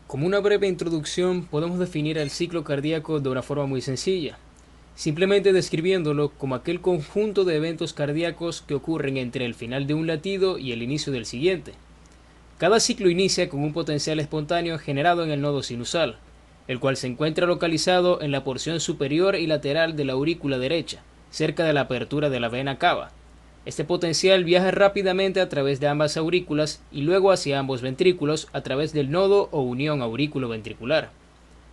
Como una breve introducción, podemos definir el ciclo cardíaco de una forma muy sencilla, simplemente describiéndolo como aquel conjunto de eventos cardíacos que ocurren entre el final de un latido y el inicio del siguiente. Cada ciclo inicia con un potencial espontáneo generado en el nodo sinusal, el cual se encuentra localizado en la porción superior y lateral de la aurícula derecha, cerca de la apertura de la vena cava. Este potencial viaja rápidamente a través de ambas aurículas y luego hacia ambos ventrículos a través del nodo o unión aurículo-ventricular.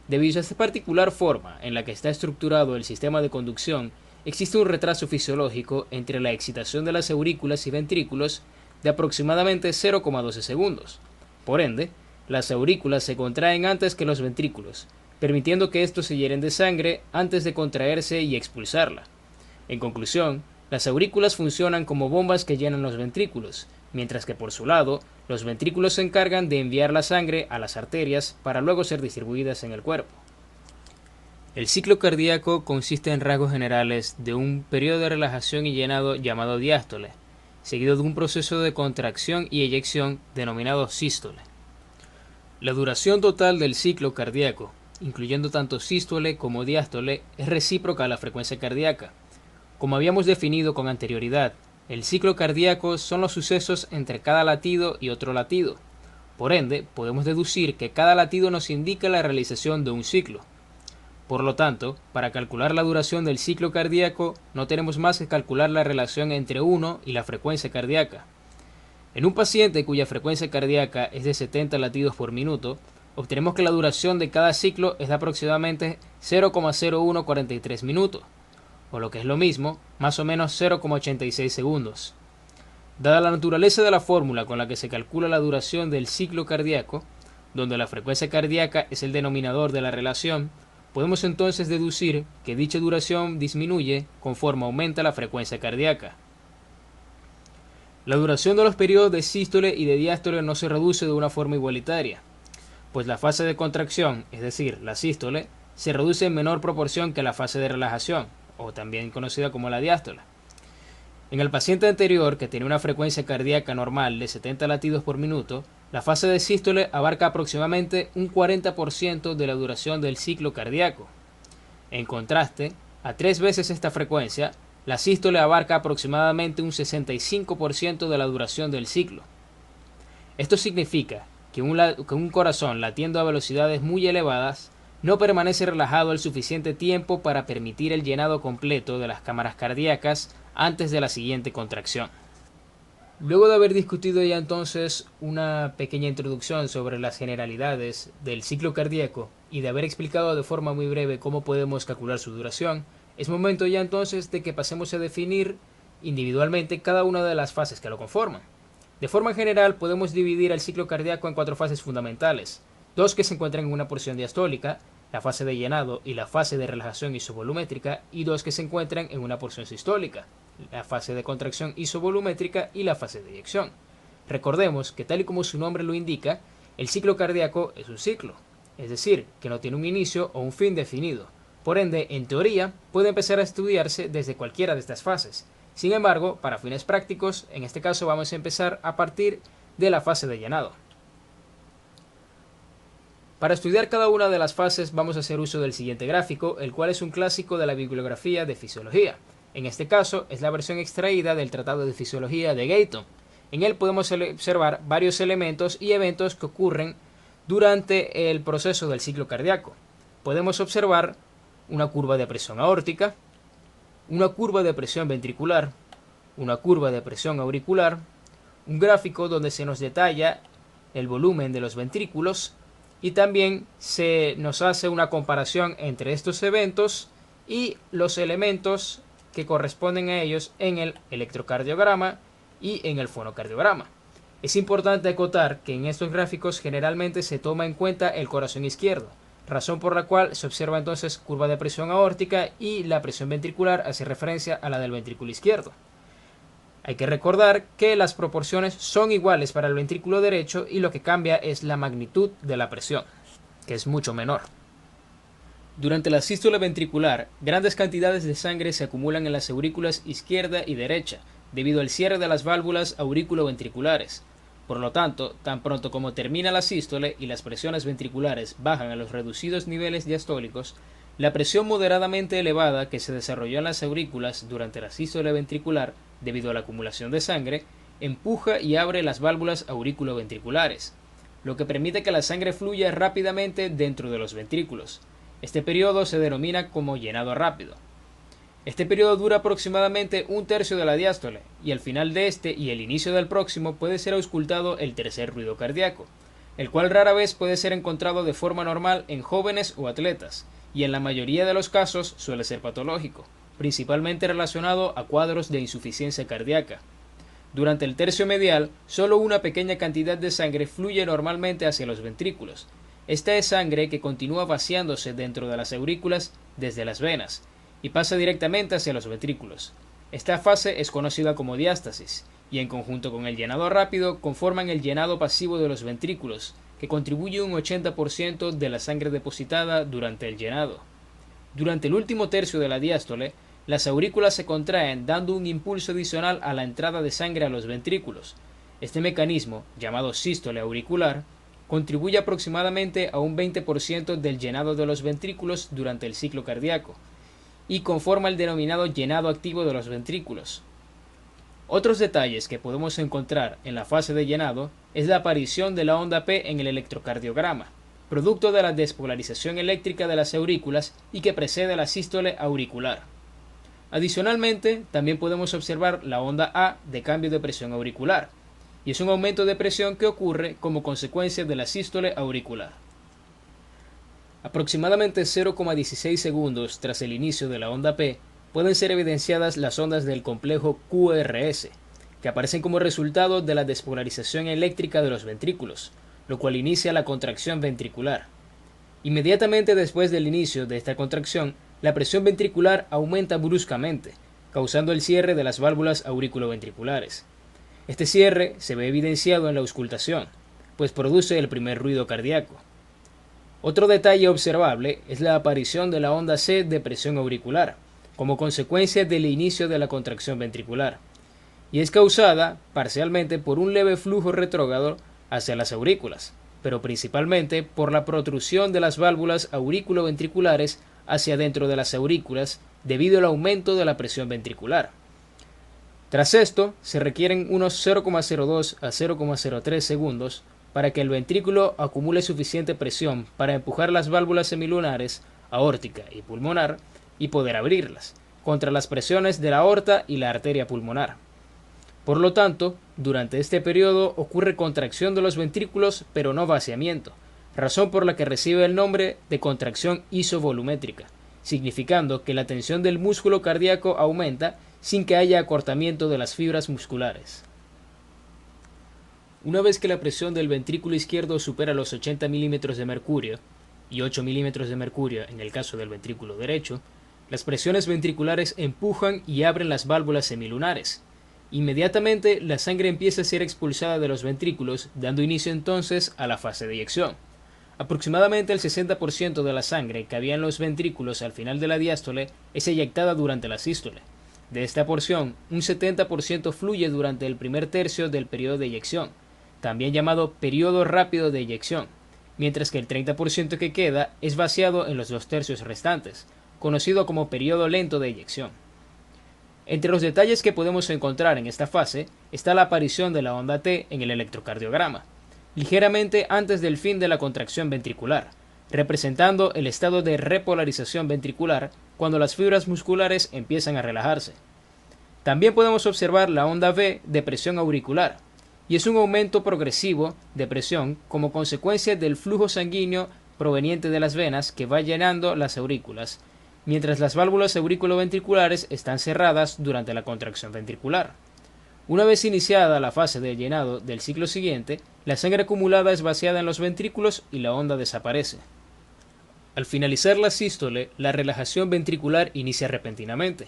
Debido a esta particular forma en la que está estructurado el sistema de conducción, existe un retraso fisiológico entre la excitación de las aurículas y ventrículos de aproximadamente 0,12 segundos. Por ende, las aurículas se contraen antes que los ventrículos, permitiendo que estos se llenen de sangre antes de contraerse y expulsarla. En conclusión, las aurículas funcionan como bombas que llenan los ventrículos, mientras que por su lado, los ventrículos se encargan de enviar la sangre a las arterias para luego ser distribuidas en el cuerpo. El ciclo cardíaco consiste en rasgos generales de un periodo de relajación y llenado llamado diástole, seguido de un proceso de contracción y eyección denominado sístole. La duración total del ciclo cardíaco, incluyendo tanto sístole como diástole, es recíproca a la frecuencia cardíaca. Como habíamos definido con anterioridad, el ciclo cardíaco son los sucesos entre cada latido y otro latido. Por ende, podemos deducir que cada latido nos indica la realización de un ciclo. Por lo tanto, para calcular la duración del ciclo cardíaco, no tenemos más que calcular la relación entre 1 y la frecuencia cardíaca. En un paciente cuya frecuencia cardíaca es de 70 latidos por minuto, obtenemos que la duración de cada ciclo es de aproximadamente 0,0143 minutos, o lo que es lo mismo, más o menos 0,86 segundos. Dada la naturaleza de la fórmula con la que se calcula la duración del ciclo cardíaco, donde la frecuencia cardíaca es el denominador de la relación, podemos entonces deducir que dicha duración disminuye conforme aumenta la frecuencia cardíaca. La duración de los periodos de sístole y de diástole no se reduce de una forma igualitaria, pues la fase de contracción, es decir, la sístole, se reduce en menor proporción que la fase de relajación, o también conocida como la diástole. En el paciente anterior, que tenía una frecuencia cardíaca normal de 70 latidos por minuto, la fase de sístole abarca aproximadamente un 40% de la duración del ciclo cardíaco. En contraste, a 3 veces esta frecuencia, la sístole abarca aproximadamente un 65% de la duración del ciclo. Esto significa que un corazón latiendo a velocidades muy elevadas no permanece relajado el suficiente tiempo para permitir el llenado completo de las cámaras cardíacas antes de la siguiente contracción. Luego de haber discutido ya entonces una pequeña introducción sobre las generalidades del ciclo cardíaco y de haber explicado de forma muy breve cómo podemos calcular su duración, es momento ya entonces de que pasemos a definir individualmente cada una de las fases que lo conforman. De forma general podemos dividir el ciclo cardíaco en 4 fases fundamentales, 2 que se encuentran en una porción diastólica, la fase de llenado y la fase de relajación isovolumétrica, y 2 que se encuentran en una porción sistólica, la fase de contracción isovolumétrica y la fase de eyección. Recordemos que tal y como su nombre lo indica, el ciclo cardíaco es un ciclo, es decir, que no tiene un inicio o un fin definido. Por ende, en teoría, puede empezar a estudiarse desde cualquiera de estas fases. Sin embargo, para fines prácticos, en este caso vamos a empezar a partir de la fase de llenado. Para estudiar cada una de las fases vamos a hacer uso del siguiente gráfico, el cual es un clásico de la bibliografía de fisiología. En este caso es la versión extraída del Tratado de Fisiología de Gayton. En él podemos observar varios elementos y eventos que ocurren durante el proceso del ciclo cardíaco. Podemos observar una curva de presión aórtica, una curva de presión ventricular, una curva de presión auricular, un gráfico donde se nos detalla el volumen de los ventrículos, y también se nos hace una comparación entre estos eventos y los elementos que corresponden a ellos en el electrocardiograma y en el fonocardiograma. Es importante acotar que en estos gráficos generalmente se toma en cuenta el corazón izquierdo, razón por la cual se observa entonces curva de presión aórtica y la presión ventricular hace referencia a la del ventrículo izquierdo. Hay que recordar que las proporciones son iguales para el ventrículo derecho y lo que cambia es la magnitud de la presión, que es mucho menor. Durante la sístole ventricular, grandes cantidades de sangre se acumulan en las aurículas izquierda y derecha, debido al cierre de las válvulas aurículo-ventriculares. Por lo tanto, tan pronto como termina la sístole y las presiones ventriculares bajan a los reducidos niveles diastólicos, la presión moderadamente elevada que se desarrolló en las aurículas durante la sístole ventricular debido a la acumulación de sangre empuja y abre las válvulas aurículo-ventriculares, lo que permite que la sangre fluya rápidamente dentro de los ventrículos. Este periodo se denomina como llenado rápido. Este periodo dura aproximadamente un tercio de la diástole, y al final de este y el inicio del próximo puede ser auscultado el tercer ruido cardíaco, el cual rara vez puede ser encontrado de forma normal en jóvenes o atletas, y en la mayoría de los casos suele ser patológico, principalmente relacionado a cuadros de insuficiencia cardíaca. Durante el tercio medial, solo una pequeña cantidad de sangre fluye normalmente hacia los ventrículos. Esta es sangre que continúa vaciándose dentro de las aurículas desde las venas, y pasa directamente hacia los ventrículos. Esta fase es conocida como diástasis, y en conjunto con el llenado rápido conforman el llenado pasivo de los ventrículos, que contribuye un 80% de la sangre depositada durante el llenado. Durante el último tercio de la diástole, las aurículas se contraen dando un impulso adicional a la entrada de sangre a los ventrículos. Este mecanismo, llamado sístole auricular, contribuye aproximadamente a un 20% del llenado de los ventrículos durante el ciclo cardíaco, y conforma el denominado llenado activo de los ventrículos. Otros detalles que podemos encontrar en la fase de llenado es la aparición de la onda P en el electrocardiograma, producto de la despolarización eléctrica de las aurículas y que precede la sístole auricular. Adicionalmente, también podemos observar la onda A de cambio de presión auricular, y es un aumento de presión que ocurre como consecuencia de la sístole auricular. Aproximadamente 0,16 segundos tras el inicio de la onda P, pueden ser evidenciadas las ondas del complejo QRS, que aparecen como resultado de la despolarización eléctrica de los ventrículos, lo cual inicia la contracción ventricular. Inmediatamente después del inicio de esta contracción, la presión ventricular aumenta bruscamente, causando el cierre de las válvulas auriculoventriculares. Este cierre se ve evidenciado en la auscultación, pues produce el primer ruido cardíaco. Otro detalle observable es la aparición de la onda C de presión auricular, como consecuencia del inicio de la contracción ventricular, y es causada parcialmente por un leve flujo retrógrado hacia las aurículas, pero principalmente por la protrusión de las válvulas aurículo-ventriculares hacia dentro de las aurículas debido al aumento de la presión ventricular. Tras esto, se requieren unos 0,02 a 0,03 segundos para que el ventrículo acumule suficiente presión para empujar las válvulas semilunares, aórtica y pulmonar, y poder abrirlas, contra las presiones de la aorta y la arteria pulmonar. Por lo tanto, durante este periodo ocurre contracción de los ventrículos, pero no vaciamiento, razón por la que recibe el nombre de contracción isovolumétrica, significando que la tensión del músculo cardíaco aumenta sin que haya acortamiento de las fibras musculares. Una vez que la presión del ventrículo izquierdo supera los 80 milímetros de mercurio, y 8 milímetros de mercurio en el caso del ventrículo derecho, las presiones ventriculares empujan y abren las válvulas semilunares. Inmediatamente la sangre empieza a ser expulsada de los ventrículos, dando inicio entonces a la fase de eyección. Aproximadamente el 60% de la sangre que había en los ventrículos al final de la diástole es eyectada durante la sístole. De esta porción, un 70% fluye durante el primer tercio del periodo de eyección, también llamado periodo rápido de eyección, mientras que el 30% que queda es vaciado en los 2 tercios restantes, conocido como periodo lento de eyección. Entre los detalles que podemos encontrar en esta fase está la aparición de la onda T en el electrocardiograma, ligeramente antes del fin de la contracción ventricular, representando el estado de repolarización ventricular cuando las fibras musculares empiezan a relajarse. También podemos observar la onda V de presión auricular, y es un aumento progresivo de presión como consecuencia del flujo sanguíneo proveniente de las venas que va llenando las aurículas, mientras las válvulas aurículo-ventriculares están cerradas durante la contracción ventricular. Una vez iniciada la fase de llenado del ciclo siguiente, la sangre acumulada es vaciada en los ventrículos y la onda desaparece. Al finalizar la sístole, la relajación ventricular inicia repentinamente,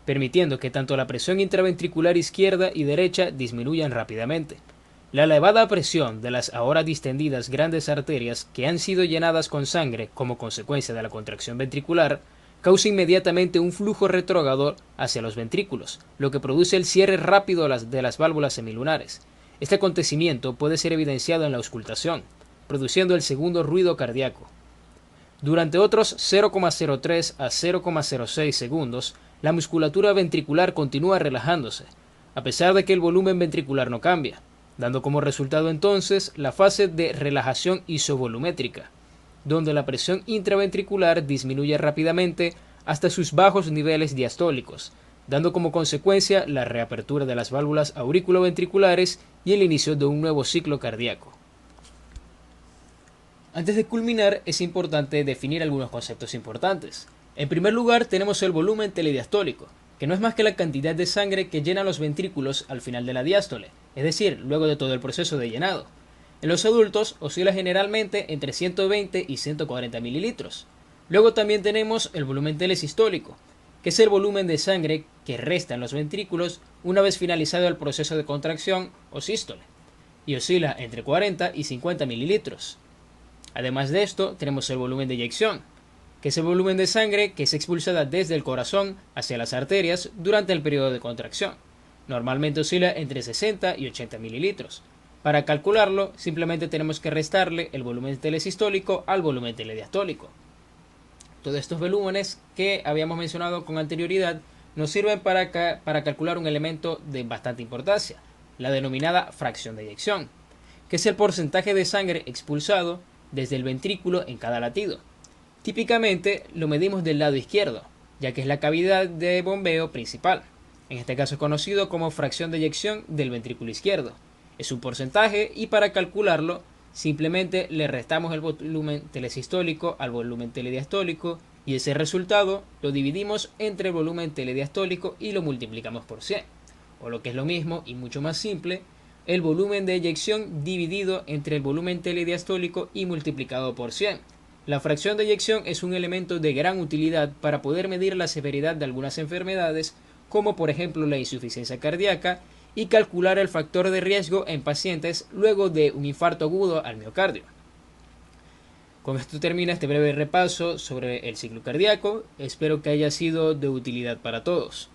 permitiendo que tanto la presión intraventricular izquierda y derecha disminuyan rápidamente. La elevada presión de las ahora distendidas grandes arterias que han sido llenadas con sangre como consecuencia de la contracción ventricular causa inmediatamente un flujo retrógrado hacia los ventrículos, lo que produce el cierre rápido de las válvulas semilunares. Este acontecimiento puede ser evidenciado en la auscultación, produciendo el segundo ruido cardíaco. Durante otros 0,03 a 0,06 segundos, la musculatura ventricular continúa relajándose, a pesar de que el volumen ventricular no cambia, dando como resultado entonces la fase de relajación isovolumétrica, donde la presión intraventricular disminuye rápidamente hasta sus bajos niveles diastólicos, dando como consecuencia la reapertura de las válvulas auriculoventriculares y el inicio de un nuevo ciclo cardíaco. Antes de culminar, es importante definir algunos conceptos importantes. En primer lugar, tenemos el volumen telediastólico, que no es más que la cantidad de sangre que llena los ventrículos al final de la diástole, es decir, luego de todo el proceso de llenado. En los adultos oscila generalmente entre 120 y 140 mililitros. Luego también tenemos el volumen telesistólico, que es el volumen de sangre que resta en los ventrículos una vez finalizado el proceso de contracción o sístole, y oscila entre 40 y 50 mililitros. Además de esto, tenemos el volumen de eyección, que es el volumen de sangre que es expulsada desde el corazón hacia las arterias durante el periodo de contracción. Normalmente oscila entre 60 y 80 mililitros. Para calcularlo, simplemente tenemos que restarle el volumen telesistólico al volumen telediastólico. Todos estos volúmenes que habíamos mencionado con anterioridad nos sirven para calcular un elemento de bastante importancia, la denominada fracción de eyección, que es el porcentaje de sangre expulsado desde el ventrículo en cada latido. Típicamente lo medimos del lado izquierdo, ya que es la cavidad de bombeo principal. En este caso es conocido como fracción de eyección del ventrículo izquierdo. Es un porcentaje y para calcularlo simplemente le restamos el volumen telesistólico al volumen telediastólico y ese resultado lo dividimos entre el volumen telediastólico y lo multiplicamos por 100. O lo que es lo mismo y mucho más simple, el volumen de eyección dividido entre el volumen telediastólico y multiplicado por 100. La fracción de eyección es un elemento de gran utilidad para poder medir la severidad de algunas enfermedades, como por ejemplo la insuficiencia cardíaca, y calcular el factor de riesgo en pacientes luego de un infarto agudo al miocardio. Con esto termina este breve repaso sobre el ciclo cardíaco. Espero que haya sido de utilidad para todos.